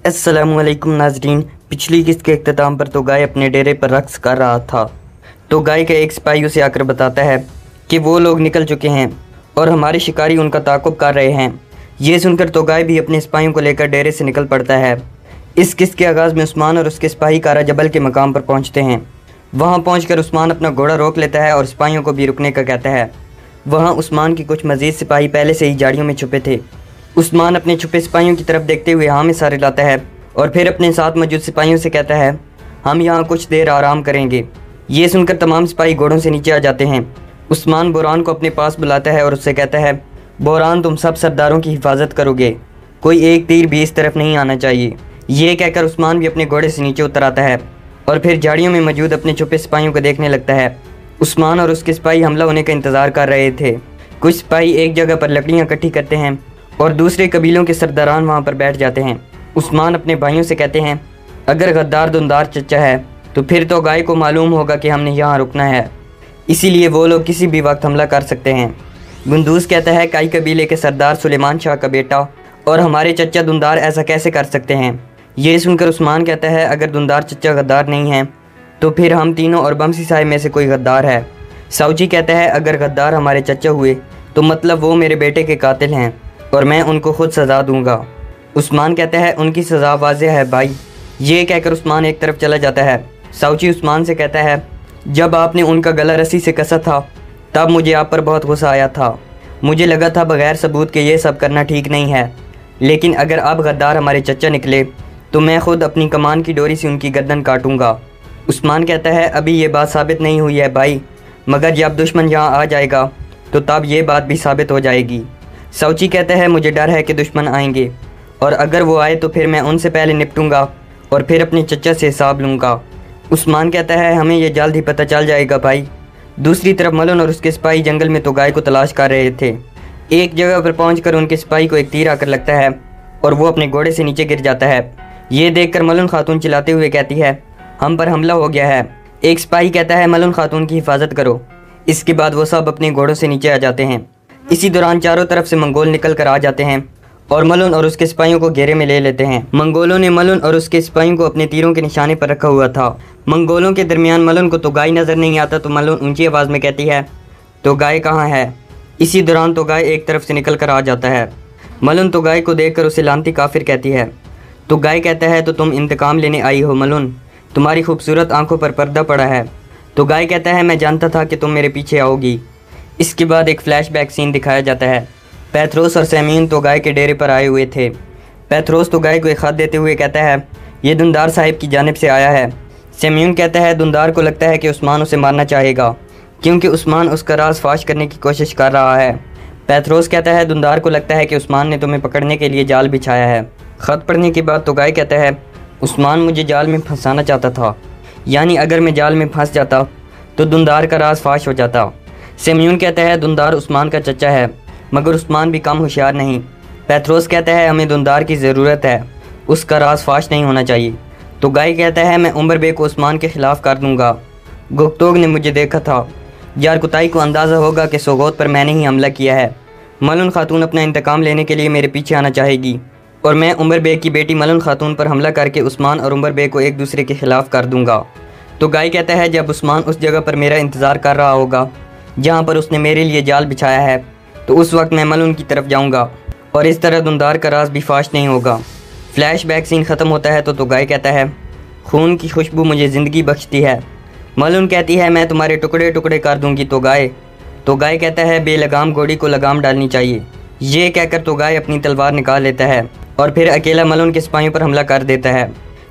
अस्सलामुअलैकुम नाजरीन। पिछली किस्त के इख्तिताम पर तोगाय अपने डेरे पर रक्स कर रहा था। तोगाय का एक सिपाही उसे आकर बताता है कि वो लोग निकल चुके हैं और हमारे शिकारी उनका ताक़ुब कर रहे हैं। ये सुनकर तोगाय भी अपने सिपाहियों को लेकर डेरे से निकल पड़ता है। इस किस्त के आगाज़ में उस्मान और उसके सिपाही कारा जबल के मकाम पर पहुँचते हैं। वहाँ पहुँचकर उस्मान अपना घोड़ा रोक लेता है और सिपाहियों को भी रुकने का कहता है। वहाँ उस्मान की कुछ मज़ीद सिपाही पहले से ही झाड़ियों में छुपे थे। उस्मान अपने छुपे सिपाहियों की तरफ देखते हुए हाँ में सारे लाता है और फिर अपने साथ मौजूद सिपाहियों से कहता है, हम यहाँ कुछ देर आराम करेंगे। ये सुनकर तमाम सिपाही घोड़ों से नीचे आ जाते हैं। उस्मान बोरान को अपने पास बुलाता है और उससे कहता है, बोरान तुम सब सरदारों की हिफाजत करोगे, कोई एक तीर भी इस तरफ नहीं आना चाहिए। ये कहकर उस्मान भी अपने घोड़े से नीचे उतर आता है और फिर झाड़ियों में मौजूद अपने छुपे सिपाहियों को देखने लगता है। उस्मान और उसके सिपाही हमला होने का इंतज़ार कर रहे थे। कुछ सिपाही एक जगह पर लकड़ियाँ इकट्ठी करते हैं और दूसरे कबीलों के सरदारान वहाँ पर बैठ जाते हैं। उस्मान अपने भाइयों से कहते हैं, अगर गद्दार दुंदार चचा है तो फिर तो गाय को मालूम होगा कि हमने यहाँ रुकना है, इसीलिए वो लोग किसी भी वक्त हमला कर सकते हैं। गुंदूस कहता है, काई कबीले के सरदार सुलेमान शाह का बेटा और हमारे चचा दुंदार ऐसा कैसे कर सकते हैं। ये सुनकर उस्मान कहता है, अगर दुंदार चचा गद्दार नहीं है तो फिर हम तीनों और बमसी साहिब में से कोई गद्दार है। साउची कहता है, अगर गद्दार हमारे चचा हुए तो मतलब वो मेरे बेटे के कातिल हैं और मैं उनको खुद सज़ा दूंगा। उस्मान कहता है, उनकी सज़ा वाज़ेह है भाई। ये कहकर उस्मान एक तरफ चला जाता है। साउची उस्मान से कहता है, जब आपने उनका गला रस्सी से कसा था तब मुझे आप पर बहुत गुस्सा आया था। मुझे लगा था बगैर सबूत के ये सब करना ठीक नहीं है, लेकिन अगर अब गद्दार हमारे चचा निकले तो मैं खुद अपनी कमान की डोरी से उनकी गर्दन काटूंगा। उस्मान कहता है, अभी ये बात साबित नहीं हुई है भाई, मगर जब दुश्मन यहाँ आ जाएगा तो तब ये बात भी साबित हो जाएगी। साउची कहता है, मुझे डर है कि दुश्मन आएंगे और अगर वो आए तो फिर मैं उनसे पहले निपटूंगा और फिर अपने चचा से हिसाब लूँगा। उस्मान कहता है, हमें यह जल्द ही पता चल जाएगा भाई। दूसरी तरफ मलन और उसके सिपाही जंगल में तोगाय को तलाश कर रहे थे। एक जगह पर पहुंचकर उनके सिपाही को एक तीर आकर लगता है और वो अपने घोड़े से नीचे गिर जाता है। ये देखकर मलन खातून चिल्लाते हुए कहती है, हम पर हमला हो गया है। एक सिपाही कहता है, मलन खातून की हिफाजत करो। इसके बाद वो सब अपने घोड़ों से नीचे आ जाते हैं। इसी दौरान चारों तरफ से मंगोल निकल कर आ जाते हैं और मलन और उसके सिपाहियों को घेरे में ले लेते हैं। मंगोलों ने मलन और उसके सिपाहियों को अपने तीरों के निशाने पर रखा हुआ था। मंगोलों के दरमियान मलन को तोगाय नज़र नहीं आता तो मलन ऊंची आवाज़ में कहती है, तोगाय कहाँ है। इसी दौरान तोगाय एक तरफ से निकल कर आ जाता है। मलन तोगाय को देखकर उसे लानती काफिर कहती है। तोगाय कहता है, तो तुम इंतकाम लेने आई हो मलन, तुम्हारी खूबसूरत आंखों पर पर्दा पड़ा है। तोगाय कहता है, मैं जानता था कि तुम मेरे पीछे आओगी। इसके बाद एक फ्लैशबैक सीन दिखाया जाता है। पैथरोस और सेम्यून तोगाय के डेरे पर आए हुए थे। पैथरोस तोगाय को एक खत देते हुए कहता है, ये दुंदार साहिब की जानिब से आया है। सेम्यून कहता है, दुंदार को लगता है कि उस्मान उसे मारना चाहेगा क्योंकि उस्मान उसका राज फाश करने की कोशिश कर रहा है। पैथरोस कहता है, दुंदार को लगता है कि उस्मान ने तुम्हें पकड़ने के लिए जाल बिछाया है। खत पढ़ने के बाद तोगाय कहता है, उस्मान मुझे जाल में फंसाना चाहता था, यानी अगर मैं जाल में फंस जाता तो दुंदार का राज फाश हो जाता। सेम्यून कहता है, दुंदार उस्मान का चचा है मगर उस्मान भी कम होशियार नहीं। पैथरोस कहता है, हमें दुंदार की ज़रूरत है, उसका राज फाश नहीं होना चाहिए। तो गाय कहता है, मैं उमर बे को उस्मान के ख़िलाफ़ कर दूंगा। गुप्तोग ने मुझे देखा था, यारकुताई को अंदाज़ा होगा कि सोगोत पर मैंने ही हमला किया है। मलन खातून अपना इंतकाम लेने के लिए मेरे पीछे आना चाहेगी और मैं उमर बे की बेटी मलन खातून पर हमला करके उस्मान और उमर बे को एक दूसरे के ख़िलाफ़ कर दूंगा। तो गाय कहता है, जब उस्मान उस जगह पर मेरा इंतज़ार कर रहा होगा जहाँ पर उसने मेरे लिए जाल बिछाया है तो उस वक्त मैं मलन की तरफ जाऊँगा और इस तरह दुंदार का राज भी फाश नहीं होगा। फ्लैशबैक सीन ख़त्म होता है तो तोगाय कहता है, खून की खुशबू मुझे ज़िंदगी बख्शती है। मलन कहती है, मैं तुम्हारे टुकड़े टुकड़े कर दूंगी तोगाय। तोगाय कहता है, बेलगाम घोड़ी को लगाम डालनी चाहिए। ये कहकर तोगाय अपनी तलवार निकाल लेता है और फिर अकेला मलन के सिपाहियों पर हमला कर देता है।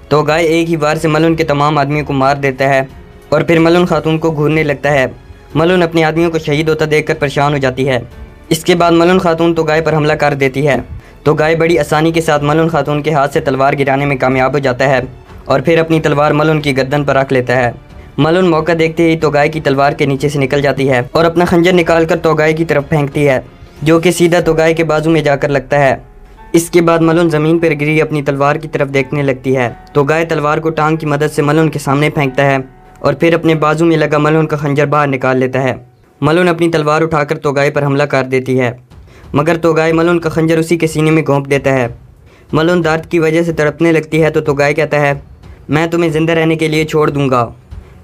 तोगाय एक ही वार से मलन के तमाम आदमियों को मार देता है और फिर मलन खातून को घूरने लगता है। मलन अपने आदमियों को शहीद होता देखकर परेशान हो जाती है। इसके बाद मलन खातून तोगाय पर हमला कर देती है। तोगाय बड़ी आसानी के साथ मलन खातून के हाथ से तलवार गिराने में कामयाब हो जाता है और फिर अपनी तलवार मलन की गर्दन पर रख लेता है। मलन मौका देखते ही तोगाय की तलवार के नीचे से निकल जाती है और अपना खंजर निकालकर तोगाय की तरफ फेंकती है, जो कि सीधा तोगाय के बाजू में जाकर लगता है। इसके बाद मलन ज़मीन पर गिरी अपनी तलवार की तरफ देखने लगती है। तोगाय तलवार को टांग की मदद से मलन के सामने फेंकता है और फिर अपने बाजू में लगा मलन का खंजर बाहर निकाल लेता है। मलन अपनी तलवार उठाकर तोगाय पर हमला कर देती है, मगर तोगाय मलन का खंजर उसी के सीने में घोंप देता है। मलन दर्द की वजह से तड़पने लगती है तो तोगाई कहता है, मैं तुम्हें ज़िंदा रहने के लिए छोड़ दूंगा।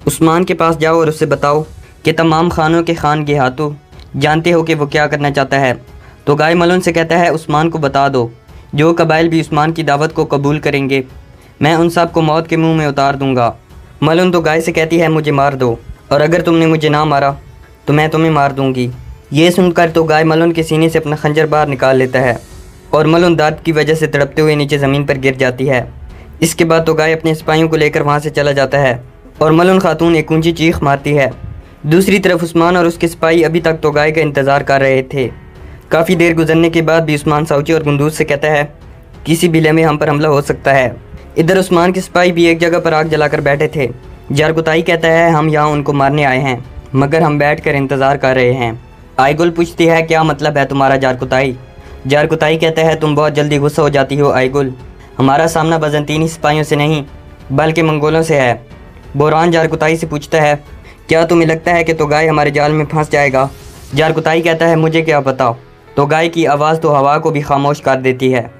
उस्मान के पास जाओ और उससे बताओ कि तमाम खानों के खान गिहातू जानते हो कि वो क्या करना चाहता है। तोगाई मलन से कहता है, उस्मान को बता दो, जो कबाइल भी उस्मान की दावत को कबूल करेंगे मैं उन सब को मौत के मुंह में उतार दूंगा। मलन तोगाई से कहती है, मुझे मार दो, और अगर तुमने मुझे ना मारा तो मैं तुम्हें मार दूंगी। ये सुनकर तोगाई मलन के सीने से अपना खंजर बाहर निकाल लेता है और मलन दर्द की वजह से तड़पते हुए नीचे ज़मीन पर गिर जाती है। इसके बाद तोगाई अपने सिपाहियों को लेकर वहाँ से चला जाता है और मलन खातून एक ऊंची चीख मारती है। दूसरी तरफ उस्मान और उसके सिपाही अभी तक तोगाई का इंतज़ार कर रहे थे। काफ़ी देर गुजरने के बाद भी उस्मान साउची और गुंदूज से कहता है, किसी भी लम्हे हम पर हमला हो सकता है। इधर उस्मान के सिपाही भी एक जगह पर आग जलाकर बैठे थे। जारकुताई कहता है, हम यहाँ उनको मारने आए हैं मगर हम बैठकर इंतज़ार कर रहे हैं। आईगुल पूछती है, क्या मतलब है तुम्हारा जारकुताई? जारकुताई कहता है, तुम बहुत जल्दी गुस्सा हो जाती हो आईगुल। हमारा सामना बजंतीनी सिपाहियों से नहीं बल्कि मंगोलों से है। बोरान जारकुताई से पूछता है, क्या तुम्हें लगता है कि तोगाई हमारे जाल में फंस जाएगा? जारकुताई कहता है, मुझे क्या पता। तोगाई की आवाज़ तो हवा को भी खामोश कर देती है।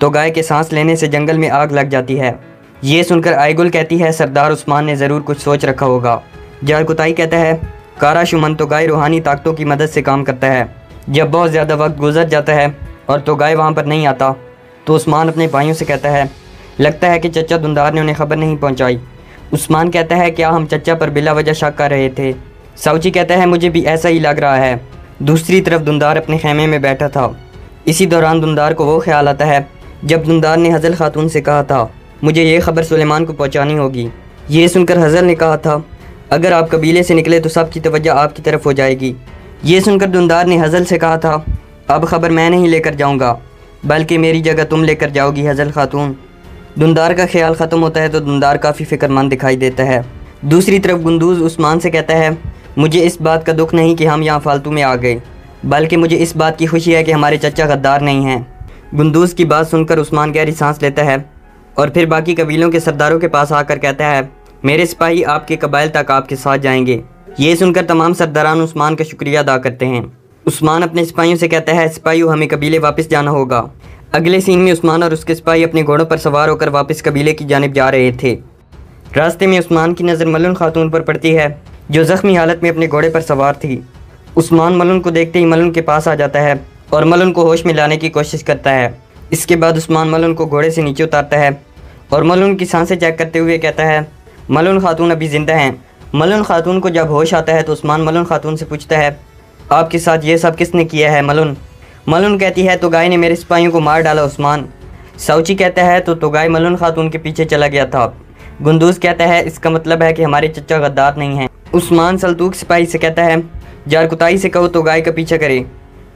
तोगाई के सांस लेने से जंगल में आग लग जाती है। ये सुनकर आईगुल कहती है, सरदार उस्मान ने ज़रूर कुछ सोच रखा होगा। जारकुताई कहता है, कारा शुमन तोगाई रूहानी ताकतों की मदद से काम करता है। जब बहुत ज़्यादा वक्त गुजर जाता है और तोगाई वहाँ पर नहीं आता तो उस्मान अपने भाइयों से कहता है, लगता है कि चचा दुंदार ने उन्हें खबर नहीं पहुँचाई। उस्मान कहता है, क्या हम चचा पर बिला वजह शक कर रहे थे? साउची कहता है, मुझे भी ऐसा ही लग रहा है। दूसरी तरफ दुंदार अपने खेमे में बैठा था। इसी दौरान दुंदार को वो ख्याल आता है जब दुंदार ने हज़ल खातून से कहा था, मुझे ये खबर सुलेमान को पहुँचानी होगी। ये सुनकर हज़ल ने कहा था, अगर आप कबीले से निकले तो सबकी तवज्जो आपकी तरफ हो जाएगी। ये सुनकर दुंदार ने हज़ल से कहा था, अब खबर मैं नहीं लेकर जाऊँगा बल्कि मेरी जगह तुम लेकर जाओगी हज़ल खातून। दुंदार का ख्याल ख़त्म होता है तो दुंदार काफ़ी फ़िक्रमंद दिखाई देता है। दूसरी तरफ गुंदूज़ उस्मान से कहता है, मुझे इस बात का दुख नहीं कि हम यहाँ फालतू में आ गए बल्कि मुझे इस बात की खुशी है कि हमारे चचा गद्दार नहीं हैं। गुंदूज़ की बात सुनकर उस्मान गहरी सांस लेता है और फिर बाकी कबीलों के सरदारों के पास आकर कहता है, मेरे सिपाही आपके कबाइल तक आपके साथ जाएंगे। ये सुनकर तमाम सरदारान उस्मान का शुक्रिया अदा करते हैं। उस्मान अपने सिपाहियों से कहता है, सिपाहियों हमें कबीले वापस जाना होगा। अगले सीन में उस्मान और उसके सिपाही अपने घोड़ों पर सवार होकर वापस कबीले की जानिब जा रहे थे। रास्ते में उस्मान की नज़र मलन खातून पर पड़ती है जो ज़ख्मी हालत में अपने घोड़े पर सवार थी। उस्मान मलन को देखते ही मलन के पास आ जाता है और मलन को होश में लाने की कोशिश करता है। इसके बाद उस्मान मलन को घोड़े से नीचे उतारता है और मलन की सांसें चेक करते हुए कहता है, मलन खातून अभी ज़िंदा हैं। मलन खातून को जब होश आता है तो उस्मान मलन खातून से पूछता है, आपके साथ ये सब किसने किया है मलन? मलन कहती है, तोगाई ने मेरे सिपाहियों को मार डाला उस्मान। साउची कहता है, तो तोगाई मलन खातून के पीछे चला गया था। गुंदूज़ कहता है, इसका मतलब है कि हमारे चचा गद्दार नहीं हैं। उस्मान सल्तूक सिपाही से कहता है, जारकुताई से कहो तोगाई का पीछा करे।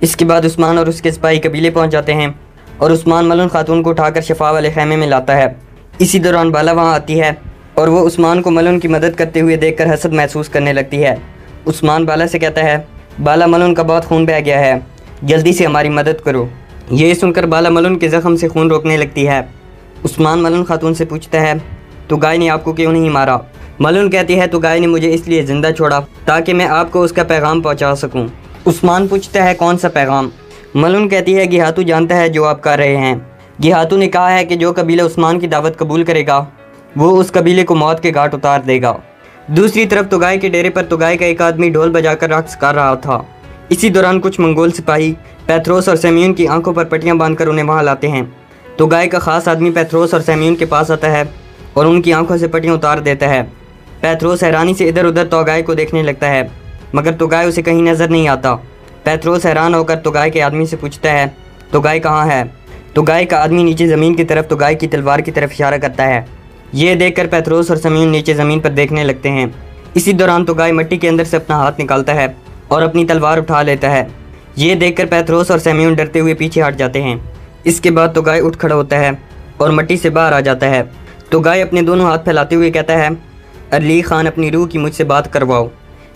इसके बाद उस्मान और उसके सिपाही कबीले पहुँच जाते हैं और उस्मान मलन खातून को उठाकर शफा वाले खेमे में लाता है। इसी दौरान बाला वहाँ आती है और वो उस्मान को मलन की मदद करते हुए देखकर हसद महसूस करने लगती है। उस्मान बाला से कहता है, बाला मलन का बहुत खून बह गया है, जल्दी से हमारी मदद करो। ये सुनकर बाला मलन के ज़ख्म से खून रोकने लगती है। उस्मान मलन खातून से पूछता है, तोगाई ने आपको क्यों नहीं मारा? मलन कहती है, तोगाई ने मुझे इसलिए ज़िंदा छोड़ा ताकि मैं आपको उसका पैगाम पहुँचा सकूँ। उस्मान पूछता है, कौन सा पैगाम? मलन कहती है, गिहातू जानता है जो आप कर रहे हैं। गिहातू ने कहा है कि जो कबीला उस्मान की दावत कबूल करेगा वो उस कबीले को मौत के घाट उतार देगा। दूसरी तरफ तोगाई के डेरे पर तोगाई का एक आदमी ढोल बजाकर रक्स कर रहा था। इसी दौरान कुछ मंगोल सिपाही पैथरोस और सेम्यून की आंखों पर पट्टियां बांधकर उन्हें वहां लाते हैं। तोगाई का खास आदमी पैथरोस और सेम्यून के पास आता है और उनकी आंखों से पट्टियां उतार देता है। पैथरोस हैरानी से इधर उधर तोगाई को देखने लगता है मगर तोगाई उसे कहीं नज़र नहीं आता। पैथरोस हैरान होकर तोगाई के आदमी से पूछता है, तोगाई कहाँ है? तोगाई का आदमी नीचे ज़मीन की तरफ तोगाई की तलवार की तरफ इशारा करता है। ये देखकर पैथरोस और सेम्यून नीचे ज़मीन पर देखने लगते हैं। इसी दौरान तोगाई मिट्टी के अंदर से अपना हाथ निकालता है और अपनी तलवार उठा लेता है। ये देखकर पैथरोस और सेम्यून डरते हुए पीछे हट जाते हैं। इसके बाद तोगाई उठ खड़ा होता है और मिट्टी से बाहर आ जाता है। तोगाई अपने दोनों हाथ फैलाते हुए कहता है, अली खान अपनी रूह की मुझसे बात करवाओ।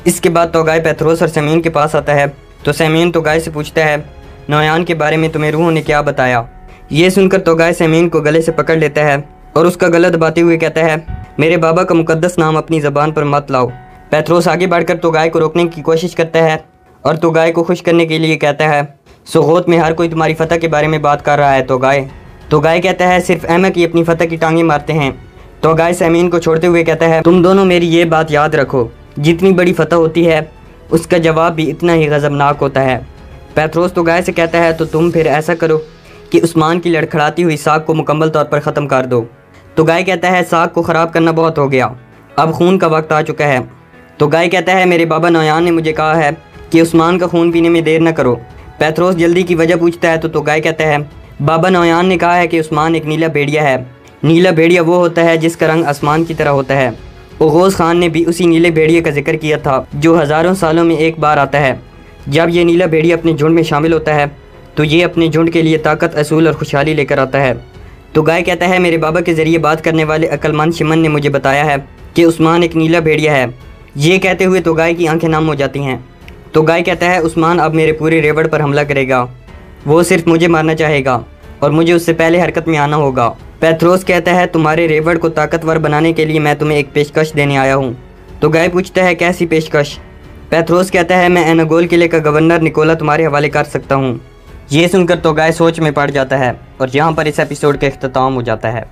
इसके बाद तोगाई पैथरोस और सेम्यून के पास आता है तो सेम्यून तोगाई से पूछता है, नौयान के बारे में तुम्हें रूह ने क्या बताया? ये सुनकर तोगाई सेम्यून को गले से पकड़ लेता है और उसका गला दबाते हुए कहता है, मेरे बाबा का मुकद्दस नाम अपनी ज़बान पर मत लाओ। पैथरोस आगे बढ़कर तोगाई को रोकने की कोशिश करता है और तोगाई को खुश करने के लिए कहता है, सोगोत में हर कोई तुम्हारी फतह के बारे में बात कर रहा है तोगाई। तो गाय कहता है सिर्फ अहमक ही अपनी फतह की टांगें मारते हैं। तो गाय सैमीन को छोड़ते हुए कहता है तुम दोनों मेरी ये बात याद रखो, जितनी बड़ी फतह होती है उसका जवाब भी इतना ही गज़बनाक होता है। पेत्रोस तो गाय से कहता है तो तुम फिर ऐसा करो कि उस्मान की लड़खड़ाती हुई साख को मुकम्मल तौर पर ख़त्म कर दो। तो गाय कहता है साख को ख़राब करना बहुत हो गया, अब खून का वक्त आ चुका है। तो गाय कहता है मेरे बाबा नौयान ने मुझे कहा है कि उस्मान का खून पीने में देर न करो। पेत्रोस जल्दी की वजह पूछता है तो गाय कहता है बाबा नौयान ने कहा है कि उस्मान एक नीला भेड़िया है। नीला भेड़िया वो होता है जिसका रंग आसमान की तरह होता है। ओगोज़ खान ने भी उसी नीले भेड़िए का जिक्र किया था जो हज़ारों सालों में एक बार आता है। जब ये नीला भेड़िया अपने झुंड में शामिल होता है तो ये अपने झुंड के लिए ताकत, असूल और खुशहाली लेकर आता है। तो गाय कहता है मेरे बाबा के ज़रिए बात करने वाले अक्लमंद शिमन ने मुझे बताया है कि उस्मान एक नीला भेड़िया है। ये कहते हुए तो गाय की आंखें नम हो जाती हैं। तो गाय कहता है उस्मान अब मेरे पूरे रेवड़ पर हमला करेगा, वो सिर्फ मुझे मारना चाहेगा और मुझे उससे पहले हरकत में आना होगा। पेत्रोस कहता है तुम्हारे रेवड़ को ताकतवर बनाने के लिए मैं तुम्हें एक पेशकश देने आया हूँ। तो गाय पूछता है कैसी पेशकश? पेत्रोस कहता है मैं एनागोल किले का गवर्नर निकोला तुम्हारे हवाले कर सकता हूँ। ये सुनकर तो गाय सोच में पड़ जाता है और यहाँ पर इस एपिसोड का इख्तिताम हो जाता है।